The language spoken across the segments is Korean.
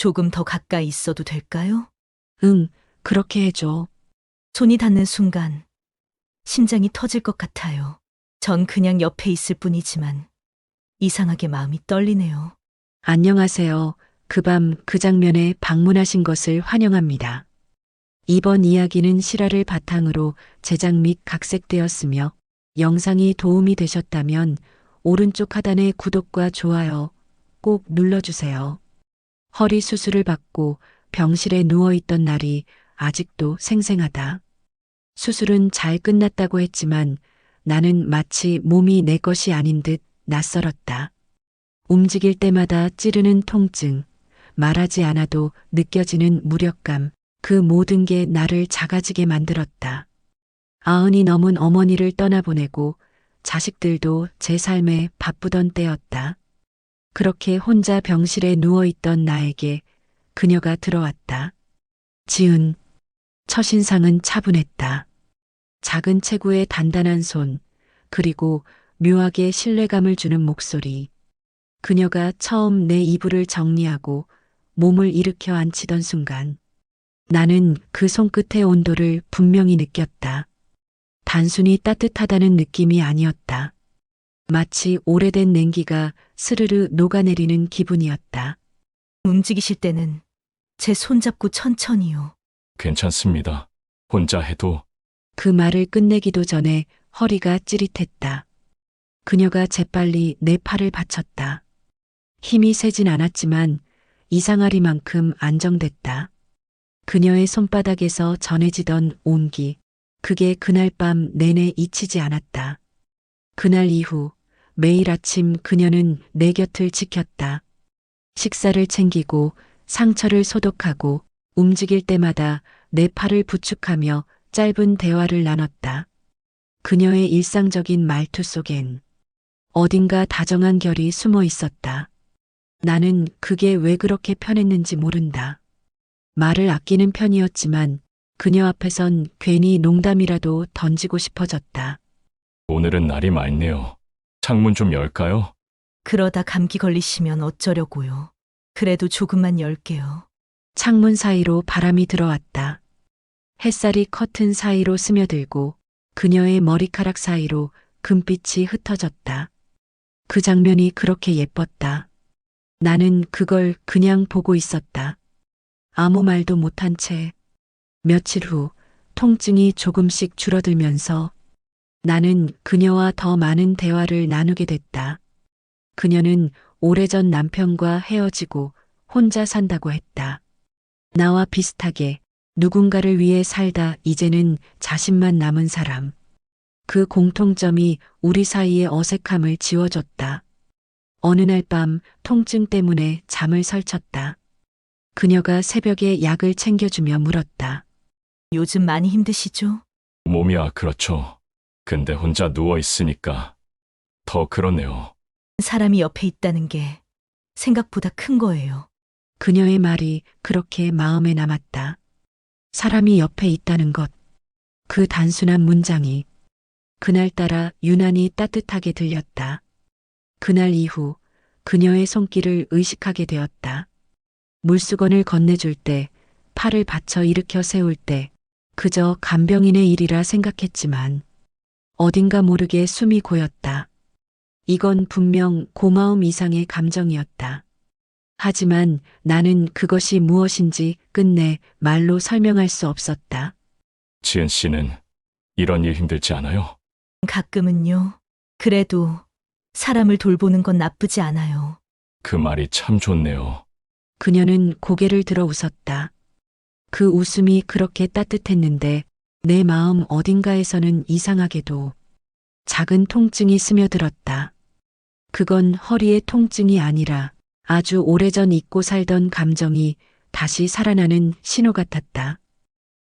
조금 더 가까이 있어도 될까요? 응, 그렇게 해줘. 손이 닿는 순간 심장이 터질 것 같아요. 전 그냥 옆에 있을 뿐이지만 이상하게 마음이 떨리네요. 안녕하세요. 그 밤 그 장면에 방문하신 것을 환영합니다. 이번 이야기는 실화를 바탕으로 제작 및 각색되었으며 영상이 도움이 되셨다면 오른쪽 하단의 구독과 좋아요 꼭 눌러주세요. 허리 수술을 받고 병실에 누워있던 날이 아직도 생생하다. 수술은 잘 끝났다고 했지만 나는 마치 몸이 내 것이 아닌 듯 낯설었다. 움직일 때마다 찌르는 통증, 말하지 않아도 느껴지는 무력감, 그 모든 게 나를 작아지게 만들었다. 90이 넘은 어머니를 떠나보내고 자식들도 제 삶에 바쁘던 때였다. 그렇게 혼자 병실에 누워있던 나에게 그녀가 들어왔다. 지은, 첫인상은 차분했다. 작은 체구의 단단한 손, 그리고 묘하게 신뢰감을 주는 목소리. 그녀가 처음 내 이불을 정리하고 몸을 일으켜 앉히던 순간 나는 그 손끝의 온도를 분명히 느꼈다. 단순히 따뜻하다는 느낌이 아니었다. 마치 오래된 냉기가 스르르 녹아내리는 기분이었다. 움직이실 때는 제 손잡고 천천히요. 괜찮습니다. 혼자 해도 그 말을 끝내기도 전에 허리가 찌릿했다. 그녀가 재빨리 내 팔을 받쳤다. 힘이 세진 않았지만 이상하리만큼 안정됐다. 그녀의 손바닥에서 전해지던 온기, 그게 그날 밤 내내 잊히지 않았다. 그날 이후 매일 아침 그녀는 내 곁을 지켰다. 식사를 챙기고 상처를 소독하고 움직일 때마다 내 팔을 부축하며 짧은 대화를 나눴다. 그녀의 일상적인 말투 속엔 어딘가 다정한 결이 숨어 있었다. 나는 그게 왜 그렇게 편했는지 모른다. 말을 아끼는 편이었지만 그녀 앞에선 괜히 농담이라도 던지고 싶어졌다. 오늘은 날이 맑네요. 창문 좀 열까요? 그러다 감기 걸리시면 어쩌려고요. 그래도 조금만 열게요. 창문 사이로 바람이 들어왔다. 햇살이 커튼 사이로 스며들고 그녀의 머리카락 사이로 금빛이 흩어졌다. 그 장면이 그렇게 예뻤다. 나는 그걸 그냥 보고 있었다. 아무 말도 못한 채. 며칠 후 통증이 조금씩 줄어들면서 나는 그녀와 더 많은 대화를 나누게 됐다. 그녀는 오래전 남편과 헤어지고 혼자 산다고 했다. 나와 비슷하게 누군가를 위해 살다 이제는 자신만 남은 사람. 그 공통점이 우리 사이의 어색함을 지워줬다. 어느 날 밤 통증 때문에 잠을 설쳤다. 그녀가 새벽에 약을 챙겨주며 물었다. 요즘 많이 힘드시죠? 몸이야 그렇죠. 근데 혼자 누워 있으니까 더 그러네요. 사람이 옆에 있다는 게 생각보다 큰 거예요. 그녀의 말이 그렇게 마음에 남았다. 사람이 옆에 있다는 것. 그 단순한 문장이 그날따라 유난히 따뜻하게 들렸다. 그날 이후 그녀의 손길을 의식하게 되었다. 물수건을 건네줄 때, 팔을 받쳐 일으켜 세울 때, 그저 간병인의 일이라 생각했지만 어딘가 모르게 숨이 고였다. 이건 분명 고마움 이상의 감정이었다. 하지만 나는 그것이 무엇인지 끝내 말로 설명할 수 없었다. 지은 씨는 이런 일 힘들지 않아요? 가끔은요. 그래도 사람을 돌보는 건 나쁘지 않아요. 그 말이 참 좋네요. 그녀는 고개를 들어 웃었다. 그 웃음이 그렇게 따뜻했는데 내 마음 어딘가에서는 이상하게도 작은 통증이 스며들었다. 그건 허리의 통증이 아니라 아주 오래전 잊고 살던 감정이 다시 살아나는 신호 같았다.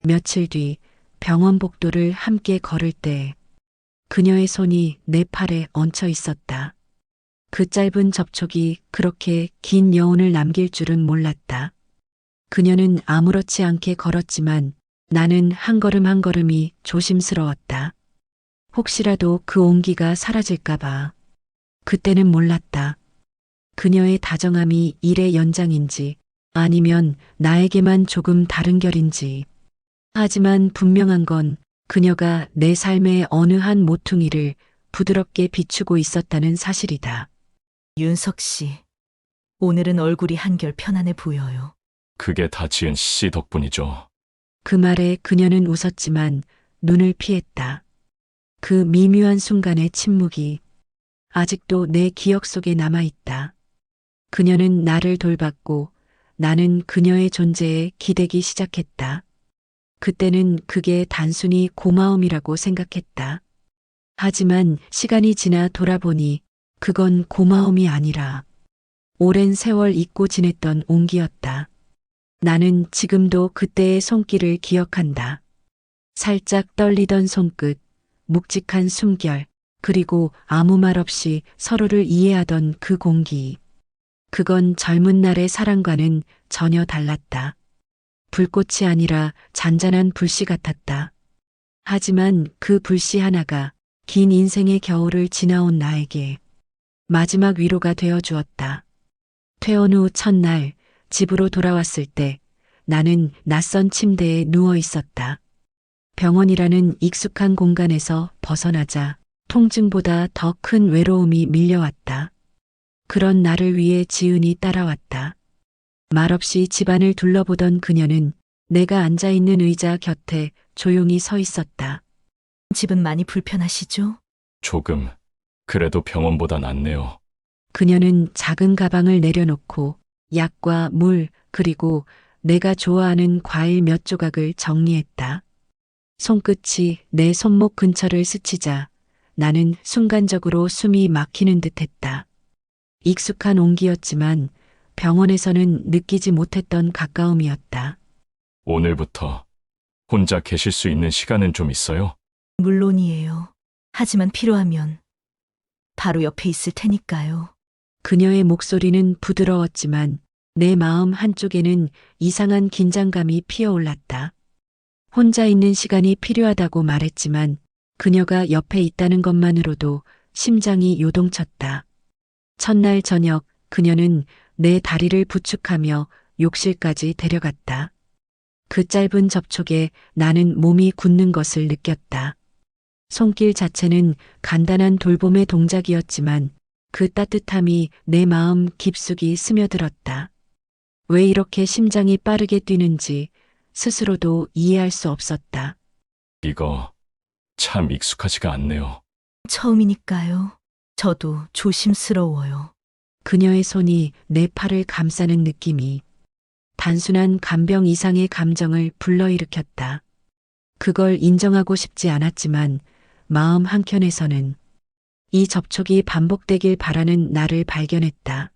며칠 뒤 병원 복도를 함께 걸을 때 그녀의 손이 내 팔에 얹혀 있었다. 그 짧은 접촉이 그렇게 긴 여운을 남길 줄은 몰랐다. 그녀는 아무렇지 않게 걸었지만 나는 한 걸음 한 걸음이 조심스러웠다. 혹시라도 그 온기가 사라질까봐. 그때는 몰랐다. 그녀의 다정함이 일의 연장인지 아니면 나에게만 조금 다른 결인지. 하지만 분명한 건 그녀가 내 삶의 어느 한 모퉁이를 부드럽게 비추고 있었다는 사실이다. 윤석 씨, 오늘은 얼굴이 한결 편안해 보여요. 그게 다 지은 씨 덕분이죠. 그 말에 그녀는 웃었지만 눈을 피했다. 그 미묘한 순간의 침묵이 아직도 내 기억 속에 남아있다. 그녀는 나를 돌봤고 나는 그녀의 존재에 기대기 시작했다. 그때는 그게 단순히 고마움이라고 생각했다. 하지만 시간이 지나 돌아보니 그건 고마움이 아니라 오랜 세월 잊고 지냈던 온기였다. 나는 지금도 그때의 손길을 기억한다. 살짝 떨리던 손끝, 묵직한 숨결, 그리고 아무 말 없이 서로를 이해하던 그 공기. 그건 젊은 날의 사랑과는 전혀 달랐다. 불꽃이 아니라 잔잔한 불씨 같았다. 하지만 그 불씨 하나가 긴 인생의 겨울을 지나온 나에게 마지막 위로가 되어 주었다. 퇴원 후 첫날 집으로 돌아왔을 때 나는 낯선 침대에 누워 있었다. 병원이라는 익숙한 공간에서 벗어나자 통증보다 더 큰 외로움이 밀려왔다. 그런 나를 위해 지은이 따라왔다. 말없이 집안을 둘러보던 그녀는 내가 앉아있는 의자 곁에 조용히 서 있었다. 집은 많이 불편하시죠? 조금. 그래도 병원보다 낫네요. 그녀는 작은 가방을 내려놓고 약과 물 그리고 내가 좋아하는 과일 몇 조각을 정리했다. 손끝이 내 손목 근처를 스치자 나는 순간적으로 숨이 막히는 듯했다. 익숙한 온기였지만 병원에서는 느끼지 못했던 가까움이었다. 오늘부터 혼자 계실 수 있는 시간은 좀 있어요? 물론이에요. 하지만 필요하면 바로 옆에 있을 테니까요. 그녀의 목소리는 부드러웠지만 내 마음 한쪽에는 이상한 긴장감이 피어올랐다. 혼자 있는 시간이 필요하다고 말했지만 그녀가 옆에 있다는 것만으로도 심장이 요동쳤다. 첫날 저녁 그녀는 내 다리를 부축하며 욕실까지 데려갔다. 그 짧은 접촉에 나는 몸이 굳는 것을 느꼈다. 손길 자체는 간단한 돌봄의 동작이었지만 그 따뜻함이 내 마음 깊숙이 스며들었다. 왜 이렇게 심장이 빠르게 뛰는지 스스로도 이해할 수 없었다. 이거 참 익숙하지가 않네요. 처음이니까요. 저도 조심스러워요. 그녀의 손이 내 팔을 감싸는 느낌이 단순한 간병 이상의 감정을 불러일으켰다. 그걸 인정하고 싶지 않았지만 마음 한켠에서는 이 접촉이 반복되길 바라는 나를 발견했다.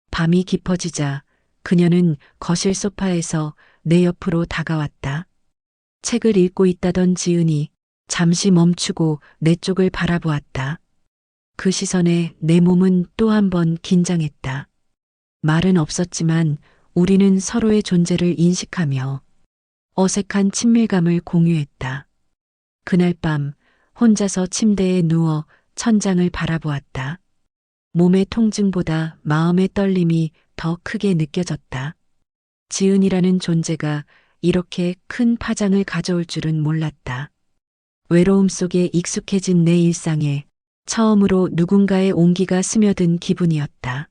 밤이 깊어지자 그녀는 거실 소파에서 내 옆으로 다가왔다. 책을 읽고 있다던 지은이 잠시 멈추고 내 쪽을 바라보았다. 그 시선에 내 몸은 또 한 번 긴장했다. 말은 없었지만 우리는 서로의 존재를 인식하며 어색한 친밀감을 공유했다. 그날 밤 혼자서 침대에 누워 천장을 바라보았다. 몸의 통증보다 마음의 떨림이 더 크게 느껴졌다. 지은이라는 존재가 이렇게 큰 파장을 가져올 줄은 몰랐다. 외로움 속에 익숙해진 내 일상에 처음으로 누군가의 온기가 스며든 기분이었다.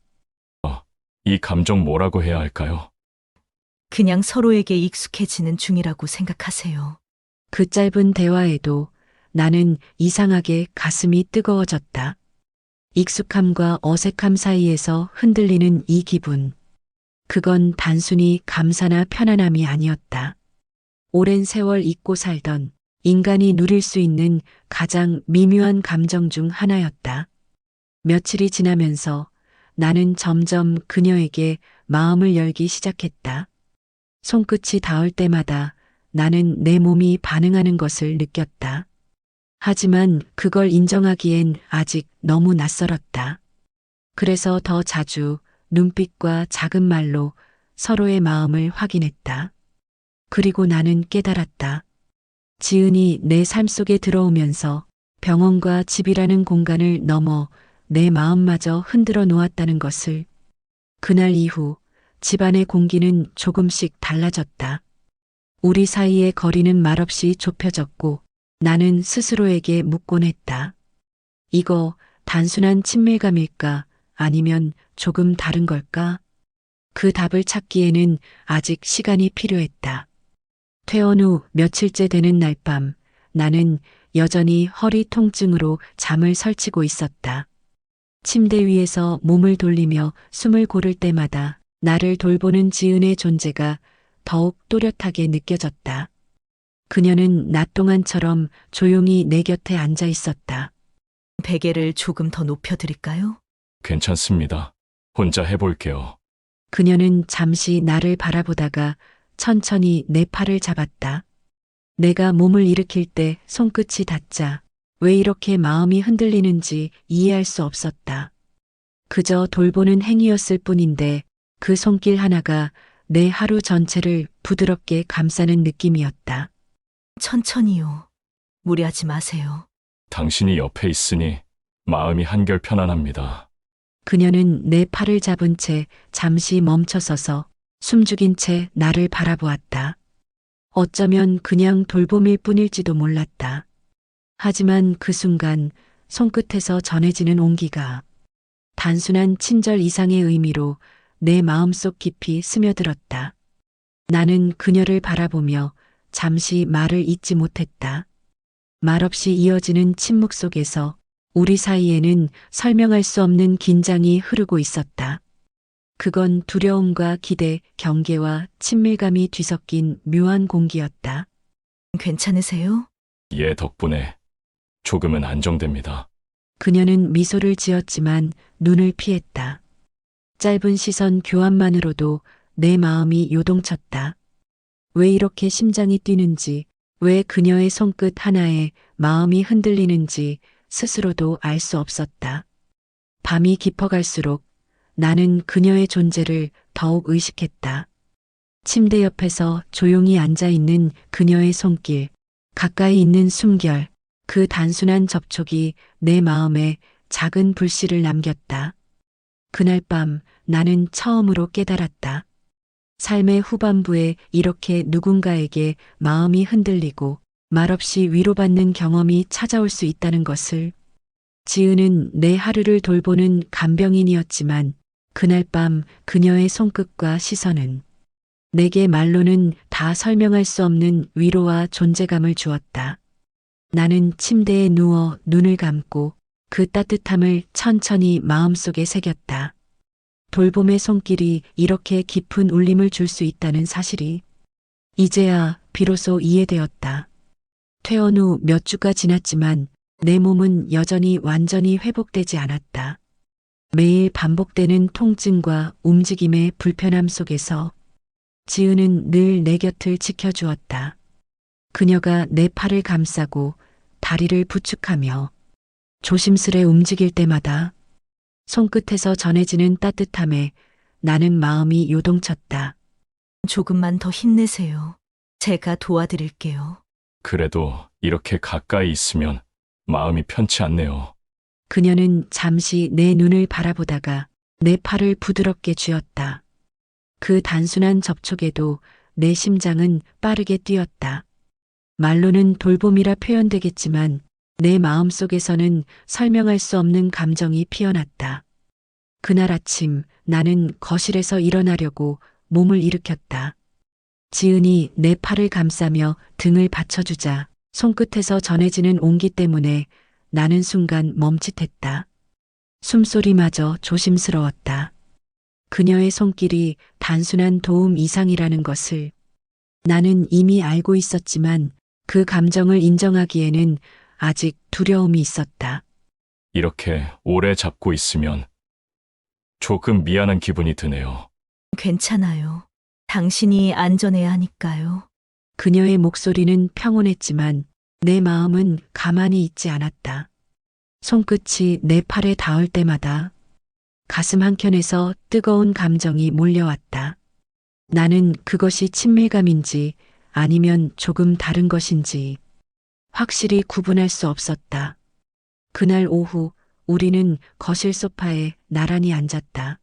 이 감정 뭐라고 해야 할까요? 그냥 서로에게 익숙해지는 중이라고 생각하세요. 그 짧은 대화에도 나는 이상하게 가슴이 뜨거워졌다. 익숙함과 어색함 사이에서 흔들리는 이 기분. 그건 단순히 감사나 편안함이 아니었다. 오랜 세월 잊고 살던 인간이 누릴 수 있는 가장 미묘한 감정 중 하나였다. 며칠이 지나면서 나는 점점 그녀에게 마음을 열기 시작했다. 손끝이 닿을 때마다 나는 내 몸이 반응하는 것을 느꼈다. 하지만 그걸 인정하기엔 아직 너무 낯설었다. 그래서 더 자주 눈빛과 작은 말로 서로의 마음을 확인했다. 그리고 나는 깨달았다. 지은이 내 삶 속에 들어오면서 병원과 집이라는 공간을 넘어 내 마음마저 흔들어 놓았다는 것을. 그날 이후 집안의 공기는 조금씩 달라졌다. 우리 사이의 거리는 말없이 좁혀졌고 나는 스스로에게 묻곤 했다. 이거 단순한 친밀감일까? 아니면 조금 다른 걸까? 그 답을 찾기에는 아직 시간이 필요했다. 퇴원 후 며칠째 되는 날 밤, 나는 여전히 허리 통증으로 잠을 설치고 있었다. 침대 위에서 몸을 돌리며 숨을 고를 때마다 나를 돌보는 지은의 존재가 더욱 또렷하게 느껴졌다. 그녀는 낮 동안처럼 조용히 내 곁에 앉아 있었다. 베개를 조금 더 높여드릴까요? 괜찮습니다. 혼자 해볼게요. 그녀는 잠시 나를 바라보다가 천천히 내 팔을 잡았다. 내가 몸을 일으킬 때 손끝이 닿자 왜 이렇게 마음이 흔들리는지 이해할 수 없었다. 그저 돌보는 행위였을 뿐인데 그 손길 하나가 내 하루 전체를 부드럽게 감싸는 느낌이었다. 천천히요. 무리하지 마세요. 당신이 옆에 있으니 마음이 한결 편안합니다. 그녀는 내 팔을 잡은 채 잠시 멈춰서서 숨죽인 채 나를 바라보았다. 어쩌면 그냥 돌봄일 뿐일지도 몰랐다. 하지만 그 순간 손끝에서 전해지는 온기가 단순한 친절 이상의 의미로 내 마음속 깊이 스며들었다. 나는 그녀를 바라보며 잠시 말을 잇지 못했다. 말없이 이어지는 침묵 속에서 우리 사이에는 설명할 수 없는 긴장이 흐르고 있었다. 그건 두려움과 기대, 경계와 친밀감이 뒤섞인 묘한 공기였다. 괜찮으세요? 얘 덕분에 조금은 안정됩니다. 그녀는 미소를 지었지만 눈을 피했다. 짧은 시선 교환만으로도 내 마음이 요동쳤다. 왜 이렇게 심장이 뛰는지, 왜 그녀의 손끝 하나에 마음이 흔들리는지 스스로도 알 수 없었다. 밤이 깊어갈수록 나는 그녀의 존재를 더욱 의식했다. 침대 옆에서 조용히 앉아 있는 그녀의 손길, 가까이 있는 숨결, 그 단순한 접촉이 내 마음에 작은 불씨를 남겼다. 그날 밤 나는 처음으로 깨달았다. 삶의 후반부에 이렇게 누군가에게 마음이 흔들리고 말없이 위로받는 경험이 찾아올 수 있다는 것을. 지은은 내 하루를 돌보는 간병인이었지만 그날 밤 그녀의 손끝과 시선은 내게 말로는 다 설명할 수 없는 위로와 존재감을 주었다. 나는 침대에 누워 눈을 감고 그 따뜻함을 천천히 마음속에 새겼다. 돌봄의 손길이 이렇게 깊은 울림을 줄 수 있다는 사실이 이제야 비로소 이해되었다. 퇴원 후 몇 주가 지났지만 내 몸은 여전히 완전히 회복되지 않았다. 매일 반복되는 통증과 움직임의 불편함 속에서 지은은 늘 내 곁을 지켜주었다. 그녀가 내 팔을 감싸고 다리를 부축하며 조심스레 움직일 때마다 손끝에서 전해지는 따뜻함에 나는 마음이 요동쳤다. 조금만 더 힘내세요. 제가 도와드릴게요. 그래도 이렇게 가까이 있으면 마음이 편치 않네요. 그녀는 잠시 내 눈을 바라보다가 내 팔을 부드럽게 쥐었다. 그 단순한 접촉에도 내 심장은 빠르게 뛰었다. 말로는 돌봄이라 표현되겠지만 내 마음속에서는 설명할 수 없는 감정이 피어났다. 그날 아침 나는 거실에서 일어나려고 몸을 일으켰다. 지은이 내 팔을 감싸며 등을 받쳐주자 손끝에서 전해지는 온기 때문에 나는 순간 멈칫했다. 숨소리마저 조심스러웠다. 그녀의 손길이 단순한 도움 이상이라는 것을 나는 이미 알고 있었지만 그 감정을 인정하기에는 아직 두려움이 있었다. 이렇게 오래 잡고 있으면 조금 미안한 기분이 드네요. 괜찮아요. 당신이 안전해야 하니까요. 그녀의 목소리는 평온했지만 내 마음은 가만히 있지 않았다. 손끝이 내 팔에 닿을 때마다 가슴 한켠에서 뜨거운 감정이 몰려왔다. 나는 그것이 친밀감인지 아니면 조금 다른 것인지 확실히 구분할 수 없었다. 그날 오후 우리는 거실 소파에 나란히 앉았다.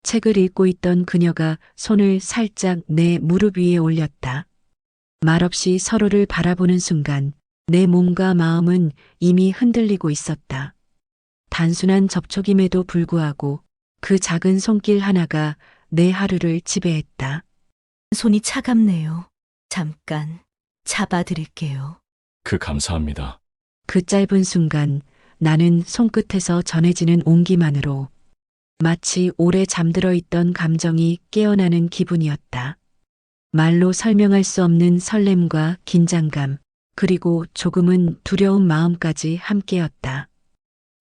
책을 읽고 있던 그녀가 손을 살짝 내 무릎 위에 올렸다. 말없이 서로를 바라보는 순간 내 몸과 마음은 이미 흔들리고 있었다. 단순한 접촉임에도 불구하고 그 작은 손길 하나가 내 하루를 지배했다. 손이 차갑네요. 잠깐 잡아드릴게요. 감사합니다. 그 짧은 순간 나는 손끝에서 전해지는 온기만으로 마치 오래 잠들어 있던 감정이 깨어나는 기분이었다. 말로 설명할 수 없는 설렘과 긴장감, 그리고 조금은 두려운 마음까지 함께였다.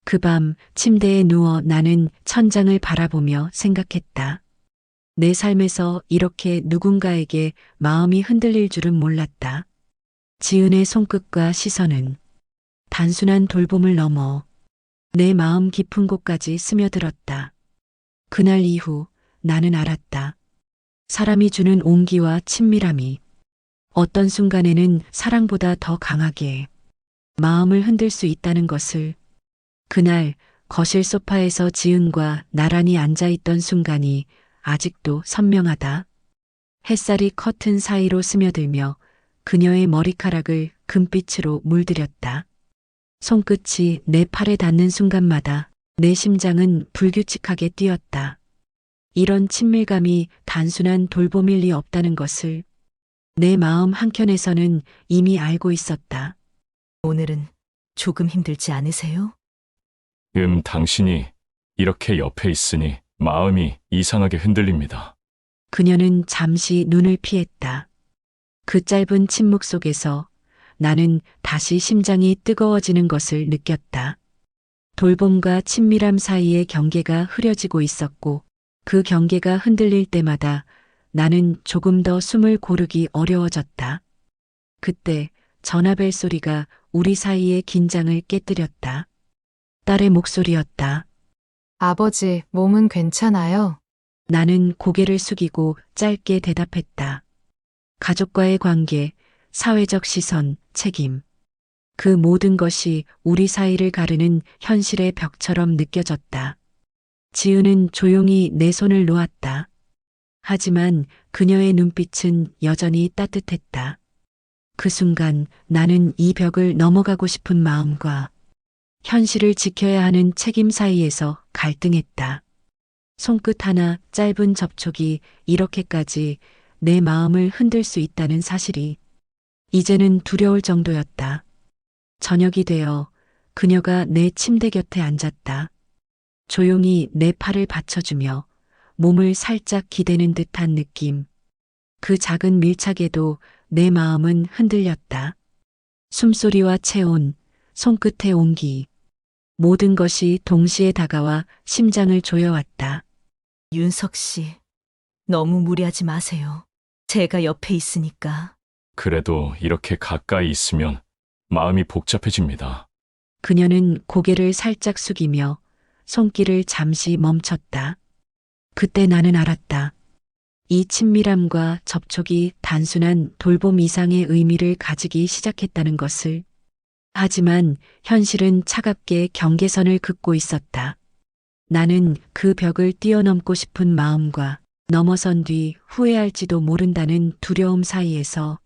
그 밤 침대에 누워 나는 천장을 바라보며 생각했다. 내 삶에서 이렇게 누군가에게 마음이 흔들릴 줄은 몰랐다. 지은의 손끝과 시선은 단순한 돌봄을 넘어 내 마음 깊은 곳까지 스며들었다. 그날 이후 나는 알았다. 사람이 주는 온기와 친밀함이 어떤 순간에는 사랑보다 더 강하게 마음을 흔들 수 있다는 것을. 그날 거실 소파에서 지은과 나란히 앉아있던 순간이 아직도 선명하다. 햇살이 커튼 사이로 스며들며 그녀의 머리카락을 금빛으로 물들였다. 손끝이 내 팔에 닿는 순간마다 내 심장은 불규칙하게 뛰었다. 이런 친밀감이 단순한 돌봄일 리 없다는 것을 내 마음 한켠에서는 이미 알고 있었다. 오늘은 조금 힘들지 않으세요? 당신이 이렇게 옆에 있으니 마음이 이상하게 흔들립니다. 그녀는 잠시 눈을 피했다. 그 짧은 침묵 속에서 나는 다시 심장이 뜨거워지는 것을 느꼈다. 돌봄과 친밀함 사이의 경계가 흐려지고 있었고 그 경계가 흔들릴 때마다 나는 조금 더 숨을 고르기 어려워졌다. 그때 전화벨 소리가 우리 사이의 긴장을 깨뜨렸다. 딸의 목소리였다. 아버지, 몸은 괜찮아요? 나는 고개를 숙이고 짧게 대답했다. 가족과의 관계, 사회적 시선, 책임. 그 모든 것이 우리 사이를 가르는 현실의 벽처럼 느껴졌다. 지은은 조용히 내 손을 놓았다. 하지만 그녀의 눈빛은 여전히 따뜻했다. 그 순간 나는 이 벽을 넘어가고 싶은 마음과 현실을 지켜야 하는 책임 사이에서 갈등했다. 손끝 하나 짧은 접촉이 이렇게까지 내 마음을 흔들 수 있다는 사실이 이제는 두려울 정도였다. 저녁이 되어 그녀가 내 침대 곁에 앉았다. 조용히 내 팔을 받쳐주며 몸을 살짝 기대는 듯한 느낌. 그 작은 밀착에도 내 마음은 흔들렸다. 숨소리와 체온, 손끝의 온기. 모든 것이 동시에 다가와 심장을 조여왔다. 윤석 씨, 너무 무리하지 마세요. 제가 옆에 있으니까. 그래도 이렇게 가까이 있으면 마음이 복잡해집니다. 그녀는 고개를 살짝 숙이며 손길을 잠시 멈췄다. 그때 나는 알았다. 이 친밀함과 접촉이 단순한 돌봄 이상의 의미를 가지기 시작했다는 것을. 하지만 현실은 차갑게 경계선을 긋고 있었다. 나는 그 벽을 뛰어넘고 싶은 마음과 넘어선 뒤 후회할지도 모른다는 두려움 사이에서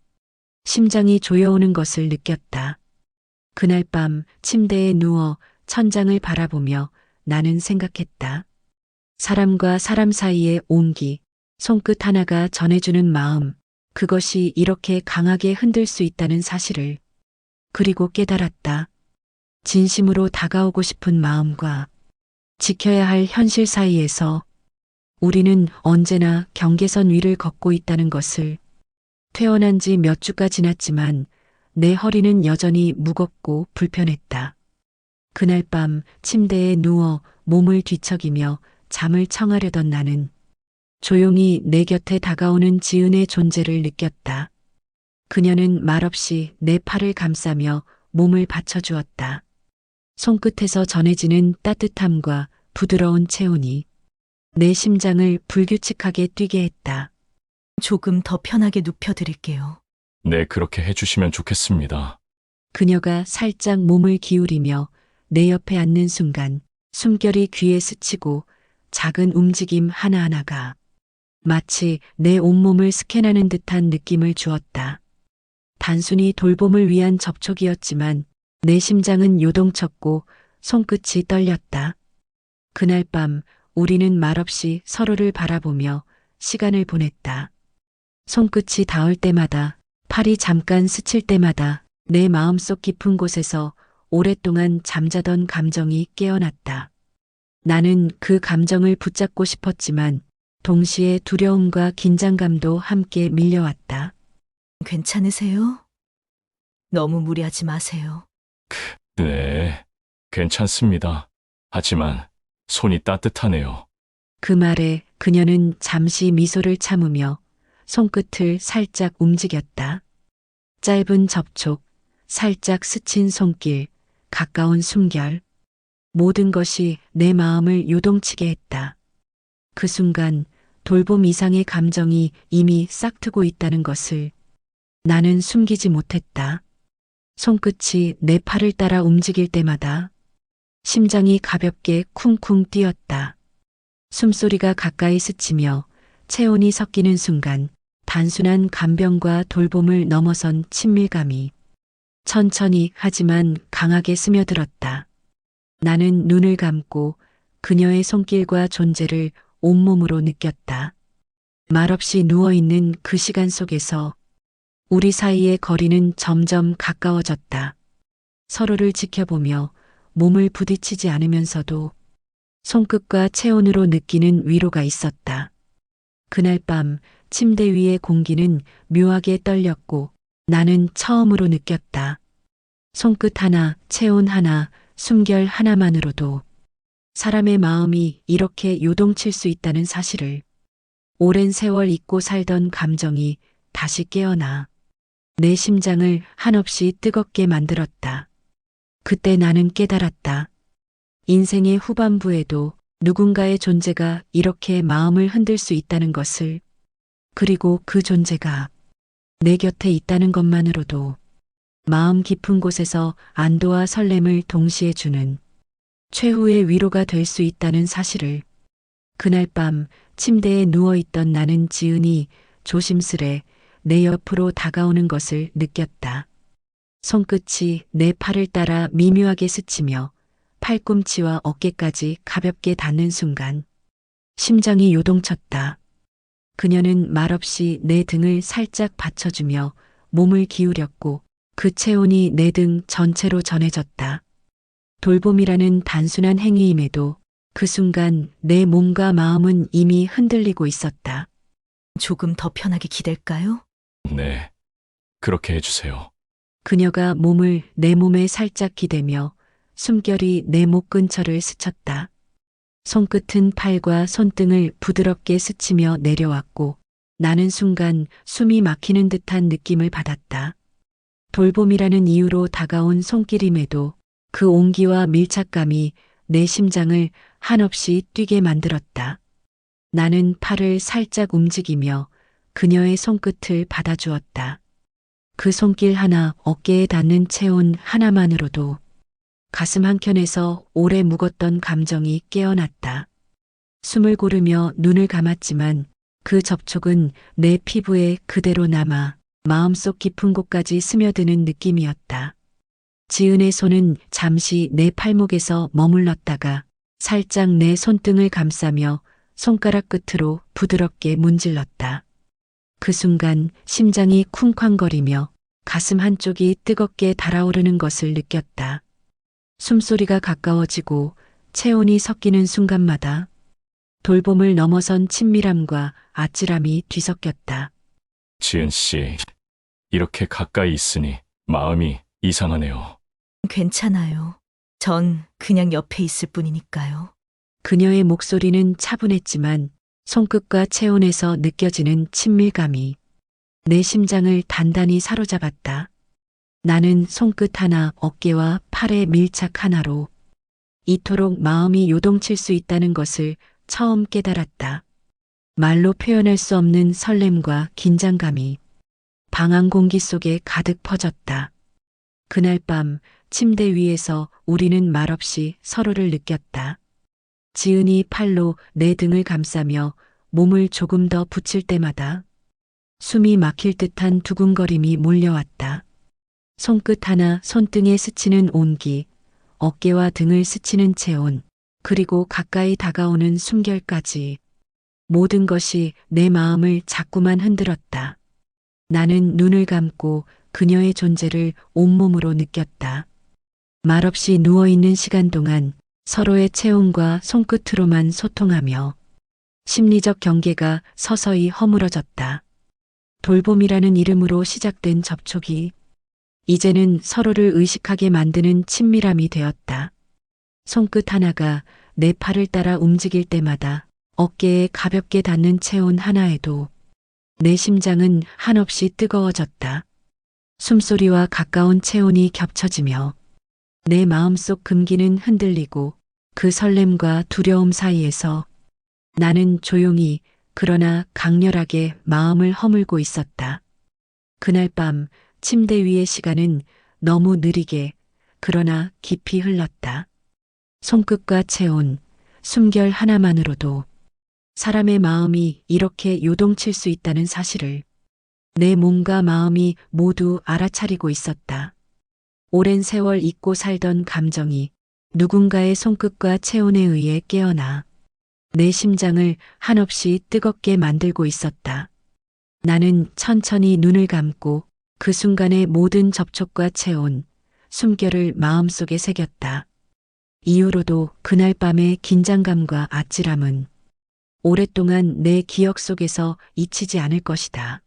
심장이 조여오는 것을 느꼈다. 그날 밤 침대에 누워 천장을 바라보며 나는 생각했다. 사람과 사람 사이의 온기, 손끝 하나가 전해주는 마음, 그것이 이렇게 강하게 흔들 수 있다는 사실을. 그리고 깨달았다. 진심으로 다가오고 싶은 마음과 지켜야 할 현실 사이에서 우리는 언제나 경계선 위를 걷고 있다는 것을. 퇴원한 지 몇 주가 지났지만 내 허리는 여전히 무겁고 불편했다. 그날 밤 침대에 누워 몸을 뒤척이며 잠을 청하려던 나는 조용히 내 곁에 다가오는 지은의 존재를 느꼈다. 그녀는 말없이 내 팔을 감싸며 몸을 받쳐주었다. 손끝에서 전해지는 따뜻함과 부드러운 체온이 내 심장을 불규칙하게 뛰게 했다. 조금 더 편하게 눕혀드릴게요. 네, 그렇게 해주시면 좋겠습니다. 그녀가 살짝 몸을 기울이며 내 옆에 앉는 순간 숨결이 귀에 스치고 작은 움직임 하나하나가 마치 내 온몸을 스캔하는 듯한 느낌을 주었다. 단순히 돌봄을 위한 접촉이었지만 내 심장은 요동쳤고 손끝이 떨렸다. 그날 밤 우리는 말없이 서로를 바라보며 시간을 보냈다. 손끝이 닿을 때마다, 팔이 잠깐 스칠 때마다 내 마음속 깊은 곳에서 오랫동안 잠자던 감정이 깨어났다. 나는 그 감정을 붙잡고 싶었지만 동시에 두려움과 긴장감도 함께 밀려왔다. 괜찮으세요? 너무 무리하지 마세요. 네, 괜찮습니다. 하지만 손이 따뜻하네요. 그 말에 그녀는 잠시 미소를 참으며 손끝을 살짝 움직였다. 짧은 접촉, 살짝 스친 손길, 가까운 숨결. 모든 것이 내 마음을 요동치게 했다. 그 순간 돌봄 이상의 감정이 이미 싹트고 있다는 것을 나는 숨기지 못했다. 손끝이 내 팔을 따라 움직일 때마다 심장이 가볍게 쿵쿵 뛰었다. 숨소리가 가까이 스치며 체온이 섞이는 순간 단순한 간병과 돌봄을 넘어선 친밀감이 천천히 하지만 강하게 스며들었다. 나는 눈을 감고 그녀의 손길과 존재를 온몸으로 느꼈다. 말없이 누워있는 그 시간 속에서 우리 사이의 거리는 점점 가까워졌다. 서로를 지켜보며 몸을 부딪히지 않으면서도 손끝과 체온으로 느끼는 위로가 있었다. 그날 밤 침대 위의 공기는 묘하게 떨렸고 나는 처음으로 느꼈다. 손끝 하나, 체온 하나, 숨결 하나만으로도 사람의 마음이 이렇게 요동칠 수 있다는 사실을. 오랜 세월 잊고 살던 감정이 다시 깨어나 내 심장을 한없이 뜨겁게 만들었다. 그때 나는 깨달았다. 인생의 후반부에도 누군가의 존재가 이렇게 마음을 흔들 수 있다는 것을. 그리고 그 존재가 내 곁에 있다는 것만으로도 마음 깊은 곳에서 안도와 설렘을 동시에 주는 최후의 위로가 될 수 있다는 사실을. 그날 밤 침대에 누워있던 나는 지은이 조심스레 내 옆으로 다가오는 것을 느꼈다. 손끝이 내 팔을 따라 미묘하게 스치며 팔꿈치와 어깨까지 가볍게 닿는 순간 심장이 요동쳤다. 그녀는 말없이 내 등을 살짝 받쳐주며 몸을 기울였고 그 체온이 내 등 전체로 전해졌다. 돌봄이라는 단순한 행위임에도 그 순간 내 몸과 마음은 이미 흔들리고 있었다. 조금 더 편하게 기댈까요? 네, 그렇게 해주세요. 그녀가 몸을 내 몸에 살짝 기대며 숨결이 내 목 근처를 스쳤다. 손끝은 팔과 손등을 부드럽게 스치며 내려왔고 나는 순간 숨이 막히는 듯한 느낌을 받았다. 돌봄이라는 이유로 다가온 손길임에도 그 온기와 밀착감이 내 심장을 한없이 뛰게 만들었다. 나는 팔을 살짝 움직이며 그녀의 손끝을 받아주었다. 그 손길 하나, 어깨에 닿는 체온 하나만으로도 가슴 한켠에서 오래 묵었던 감정이 깨어났다. 숨을 고르며 눈을 감았지만 그 접촉은 내 피부에 그대로 남아 마음속 깊은 곳까지 스며드는 느낌이었다. 지은의 손은 잠시 내 팔목에서 머물렀다가 살짝 내 손등을 감싸며 손가락 끝으로 부드럽게 문질렀다. 그 순간 심장이 쿵쾅거리며 가슴 한쪽이 뜨겁게 달아오르는 것을 느꼈다. 숨소리가 가까워지고 체온이 섞이는 순간마다 돌봄을 넘어선 친밀함과 아찔함이 뒤섞였다. 지은 씨, 이렇게 가까이 있으니 마음이 이상하네요. 괜찮아요. 전 그냥 옆에 있을 뿐이니까요. 그녀의 목소리는 차분했지만 손끝과 체온에서 느껴지는 친밀감이 내 심장을 단단히 사로잡았다. 나는 손끝 하나, 어깨와 팔의 밀착 하나로 이토록 마음이 요동칠 수 있다는 것을 처음 깨달았다. 말로 표현할 수 없는 설렘과 긴장감이 방 안 공기 속에 가득 퍼졌다. 그날 밤 침대 위에서 우리는 말없이 서로를 느꼈다. 지은이 팔로 내 등을 감싸며 몸을 조금 더 붙일 때마다 숨이 막힐 듯한 두근거림이 몰려왔다. 손끝 하나 손등에 스치는 온기, 어깨와 등을 스치는 체온, 그리고 가까이 다가오는 숨결까지 모든 것이 내 마음을 자꾸만 흔들었다. 나는 눈을 감고 그녀의 존재를 온몸으로 느꼈다. 말없이 누워있는 시간 동안 서로의 체온과 손끝으로만 소통하며 심리적 경계가 서서히 허물어졌다. 돌봄이라는 이름으로 시작된 접촉이 이제는 서로를 의식하게 만드는 친밀함이 되었다. 손끝 하나가 내 팔을 따라 움직일 때마다 어깨에 가볍게 닿는 체온 하나에도 내 심장은 한없이 뜨거워졌다. 숨소리와 가까운 체온이 겹쳐지며 내 마음속 금기는 흔들리고 그 설렘과 두려움 사이에서 나는 조용히 그러나 강렬하게 마음을 허물고 있었다. 그날 밤 침대 위의 시간은 너무 느리게 그러나 깊이 흘렀다. 손끝과 체온, 숨결 하나만으로도 사람의 마음이 이렇게 요동칠 수 있다는 사실을 내 몸과 마음이 모두 알아차리고 있었다. 오랜 세월 잊고 살던 감정이 누군가의 손끝과 체온에 의해 깨어나 내 심장을 한없이 뜨겁게 만들고 있었다. 나는 천천히 눈을 감고 그 순간의 모든 접촉과 체온, 숨결을 마음속에 새겼다. 이후로도 그날 밤의 긴장감과 아찔함은 오랫동안 내 기억 속에서 잊히지 않을 것이다.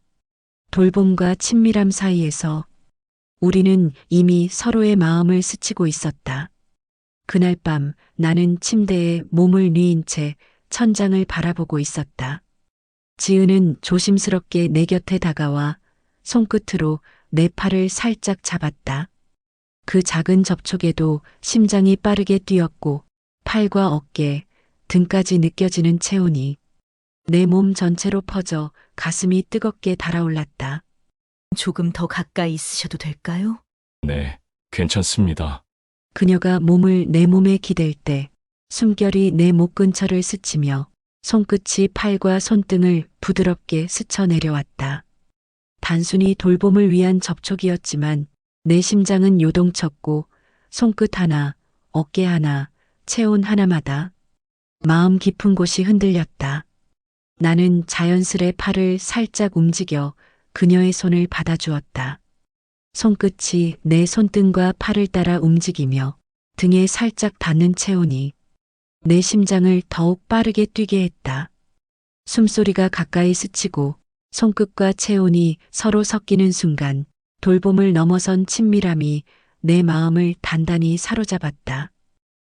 돌봄과 친밀함 사이에서 우리는 이미 서로의 마음을 스치고 있었다. 그날 밤 나는 침대에 몸을 뉘인 채 천장을 바라보고 있었다. 지은은 조심스럽게 내 곁에 다가와 손끝으로 내 팔을 살짝 잡았다. 그 작은 접촉에도 심장이 빠르게 뛰었고 팔과 어깨, 등까지 느껴지는 체온이 내 몸 전체로 퍼져 가슴이 뜨겁게 달아올랐다. 조금 더 가까이 있으셔도 될까요? 네, 괜찮습니다. 그녀가 몸을 내 몸에 기댈 때 숨결이 내 목 근처를 스치며 손끝이 팔과 손등을 부드럽게 스쳐 내려왔다. 단순히 돌봄을 위한 접촉이었지만 내 심장은 요동쳤고 손끝 하나, 어깨 하나, 체온 하나마다 마음 깊은 곳이 흔들렸다. 나는 자연스레 팔을 살짝 움직여 그녀의 손을 받아주었다. 손끝이 내 손등과 팔을 따라 움직이며 등에 살짝 닿는 체온이 내 심장을 더욱 빠르게 뛰게 했다. 숨소리가 가까이 스치고 손끝과 체온이 서로 섞이는 순간 돌봄을 넘어선 친밀함이 내 마음을 단단히 사로잡았다.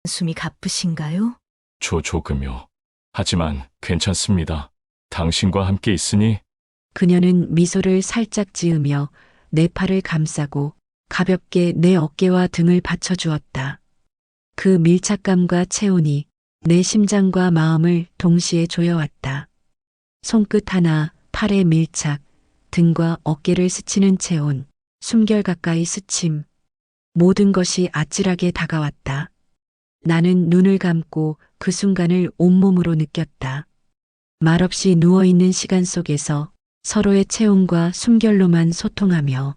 숨이 가쁘신가요? 조금요. 하지만 괜찮습니다. 당신과 함께 있으니 그녀는 미소를 살짝 지으며 내 팔을 감싸고 가볍게 내 어깨와 등을 받쳐주었다. 그 밀착감과 체온이 내 심장과 마음을 동시에 조여왔다. 손끝 하나, 팔의 밀착, 등과 어깨를 스치는 체온, 숨결 가까이 스침, 모든 것이 아찔하게 다가왔다. 나는 눈을 감고 그 순간을 온몸으로 느꼈다. 말없이 누워있는 시간 속에서 서로의 체온과 숨결로만 소통하며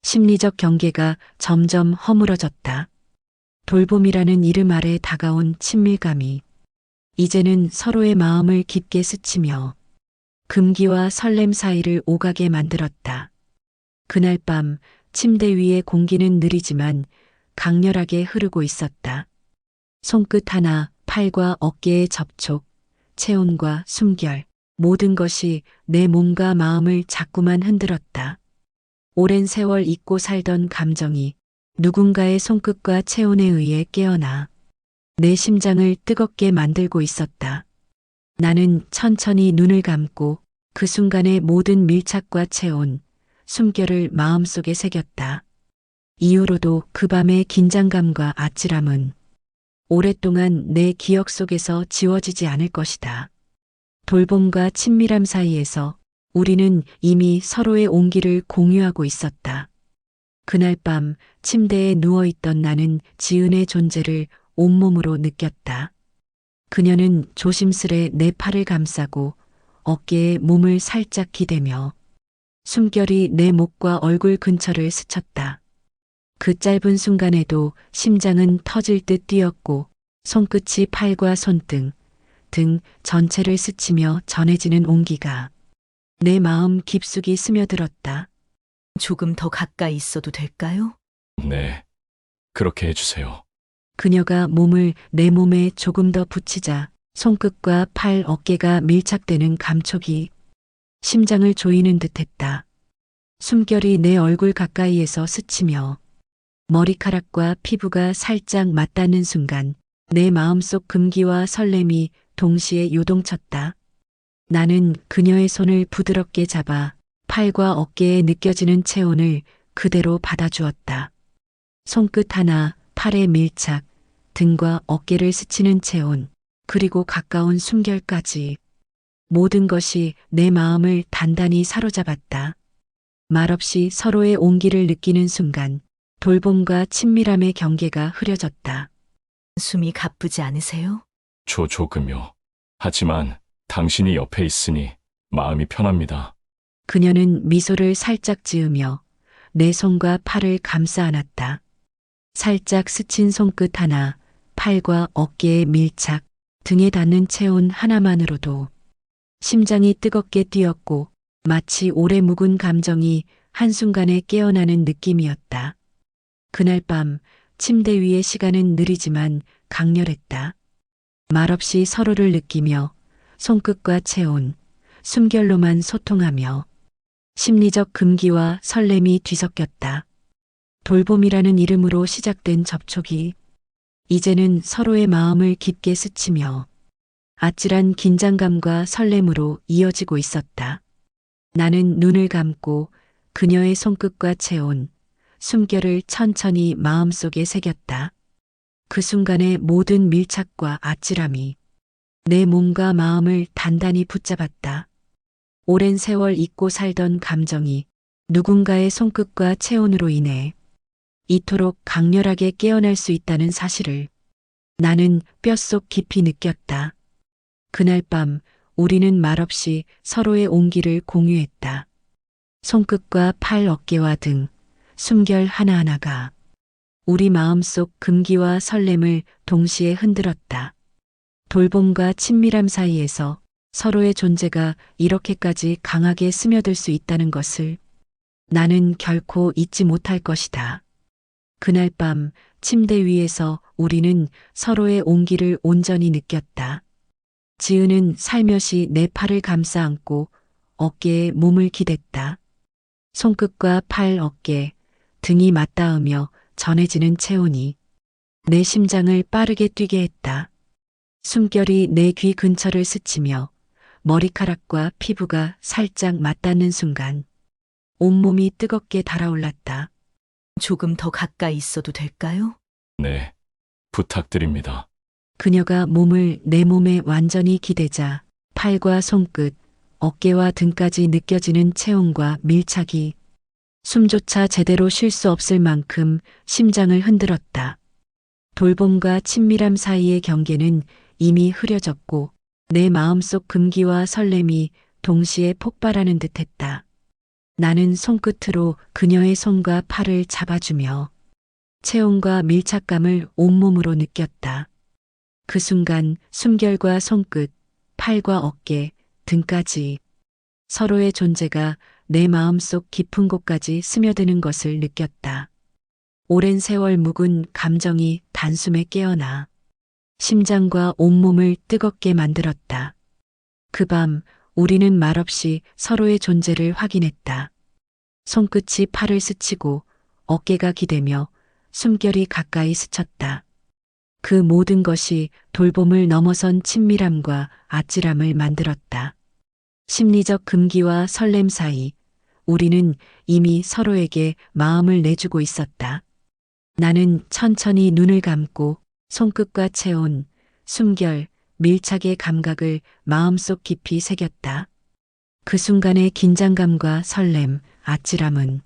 심리적 경계가 점점 허물어졌다. 돌봄이라는 이름 아래 다가온 친밀감이 이제는 서로의 마음을 깊게 스치며 금기와 설렘 사이를 오가게 만들었다. 그날 밤 침대 위의 공기는 느리지만 강렬하게 흐르고 있었다. 손끝 하나, 팔과 어깨의 접촉, 체온과 숨결, 모든 것이 내 몸과 마음을 자꾸만 흔들었다. 오랜 세월 잊고 살던 감정이 누군가의 손끝과 체온에 의해 깨어나 내 심장을 뜨겁게 만들고 있었다. 나는 천천히 눈을 감고 그 순간의 모든 밀착과 체온, 숨결을 마음속에 새겼다. 이후로도 그 밤의 긴장감과 아찔함은 오랫동안 내 기억 속에서 지워지지 않을 것이다. 돌봄과 친밀함 사이에서 우리는 이미 서로의 온기를 공유하고 있었다. 그날 밤 침대에 누워있던 나는 지은의 존재를 온몸으로 느꼈다. 그녀는 조심스레 내 팔을 감싸고 어깨에 몸을 살짝 기대며 숨결이 내 목과 얼굴 근처를 스쳤다. 그 짧은 순간에도 심장은 터질 듯 뛰었고 손끝이 팔과 손등, 등 전체를 스치며 전해지는 온기가 내 마음 깊숙이 스며들었다. 조금 더 가까이 있어도 될까요? 네. 그렇게 해주세요. 그녀가 몸을 내 몸에 조금 더 붙이자 손끝과 팔 어깨가 밀착되는 감촉이 심장을 조이는 듯했다. 숨결이 내 얼굴 가까이에서 스치며 머리카락과 피부가 살짝 맞닿는 순간 내 마음속 금기와 설렘이 동시에 요동쳤다. 나는 그녀의 손을 부드럽게 잡아 팔과 어깨에 느껴지는 체온을 그대로 받아주었다. 손끝 하나, 팔의 밀착, 등과 어깨를 스치는 체온, 그리고 가까운 숨결까지 모든 것이 내 마음을 단단히 사로잡았다. 말없이 서로의 온기를 느끼는 순간 돌봄과 친밀함의 경계가 흐려졌다. 숨이 가쁘지 않으세요? 조금요. 하지만 당신이 옆에 있으니 마음이 편합니다. 그녀는 미소를 살짝 지으며 내 손과 팔을 감싸 안았다. 살짝 스친 손끝 하나, 팔과 어깨의 밀착, 등에 닿는 체온 하나만으로도 심장이 뜨겁게 뛰었고 마치 오래 묵은 감정이 한순간에 깨어나는 느낌이었다. 그날 밤 침대 위의 시간은 느리지만 강렬했다. 말없이 서로를 느끼며 손끝과 체온, 숨결로만 소통하며 심리적 금기와 설렘이 뒤섞였다. 돌봄이라는 이름으로 시작된 접촉이 이제는 서로의 마음을 깊게 스치며 아찔한 긴장감과 설렘으로 이어지고 있었다. 나는 눈을 감고 그녀의 손끝과 체온, 숨결을 천천히 마음속에 새겼다. 그 순간의 모든 밀착과 아찔함이 내 몸과 마음을 단단히 붙잡았다. 오랜 세월 잊고 살던 감정이 누군가의 손끝과 체온으로 인해 이토록 강렬하게 깨어날 수 있다는 사실을 나는 뼛속 깊이 느꼈다. 그날 밤 우리는 말없이 서로의 온기를 공유했다. 손끝과 팔 어깨와 등, 숨결 하나하나가 우리 마음속 금기와 설렘을 동시에 흔들었다. 돌봄과 친밀함 사이에서 서로의 존재가 이렇게까지 강하게 스며들 수 있다는 것을 나는 결코 잊지 못할 것이다. 그날 밤 침대 위에서 우리는 서로의 온기를 온전히 느꼈다. 지은은 살며시 내 팔을 감싸 안고 어깨에 몸을 기댔다. 손끝과 팔, 어깨, 등이 맞닿으며 전해지는 체온이 내 심장을 빠르게 뛰게 했다. 숨결이 내 귀 근처를 스치며 머리카락과 피부가 살짝 맞닿는 순간 온몸이 뜨겁게 달아올랐다. 조금 더 가까이 있어도 될까요? 네. 부탁드립니다. 그녀가 몸을 내 몸에 완전히 기대자 팔과 손끝, 어깨와 등까지 느껴지는 체온과 밀착이 숨조차 제대로 쉴 수 없을 만큼 심장을 흔들었다. 돌봄과 친밀함 사이의 경계는 이미 흐려졌고 내 마음속 금기와 설렘이 동시에 폭발하는 듯했다. 나는 손끝으로 그녀의 손과 팔을 잡아주며 체온과 밀착감을 온몸으로 느꼈다. 그 순간 숨결과 손끝, 팔과 어깨, 등까지 서로의 존재가 내 마음속 깊은 곳까지 스며드는 것을 느꼈다. 오랜 세월 묵은 감정이 단숨에 깨어나 심장과 온몸을 뜨겁게 만들었다. 그 밤 우리는 말없이 서로의 존재를 확인했다. 손끝이 팔을 스치고 어깨가 기대며 숨결이 가까이 스쳤다. 그 모든 것이 돌봄을 넘어선 친밀함과 아찔함을 만들었다. 심리적 금기와 설렘 사이 우리는 이미 서로에게 마음을 내주고 있었다. 나는 천천히 눈을 감고 손끝과 체온, 숨결, 밀착의 감각을 마음속 깊이 새겼다. 그 순간의 긴장감과 설렘, 아찔함은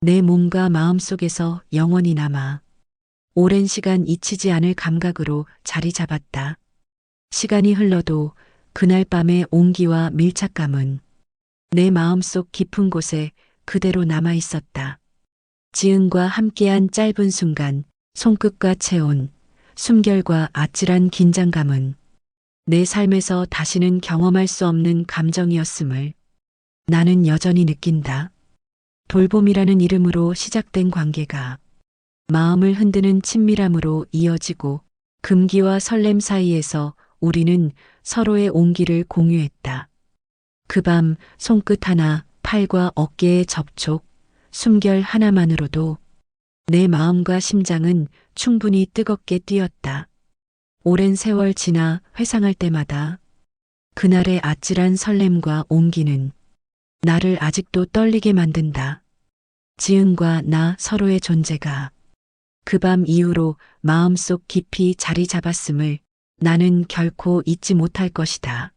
내 몸과 마음 속에서 영원히 남아 오랜 시간 잊히지 않을 감각으로 자리 잡았다. 시간이 흘러도 그날 밤의 온기와 밀착감은 내 마음속 깊은 곳에 그대로 남아 있었다. 지은과 함께한 짧은 순간, 손끝과 체온, 숨결과 아찔한 긴장감은 내 삶에서 다시는 경험할 수 없는 감정이었음을 나는 여전히 느낀다. 돌봄이라는 이름으로 시작된 관계가 마음을 흔드는 친밀함으로 이어지고 금기와 설렘 사이에서 우리는 서로의 온기를 공유했다. 그 밤 손끝 하나, 팔과 어깨의 접촉, 숨결 하나만으로도 내 마음과 심장은 충분히 뜨겁게 뛰었다. 오랜 세월 지나 회상할 때마다 그날의 아찔한 설렘과 온기는 나를 아직도 떨리게 만든다. 지은과 나 서로의 존재가 그 밤 이후로 마음속 깊이 자리 잡았음을 나는 결코 잊지 못할 것이다.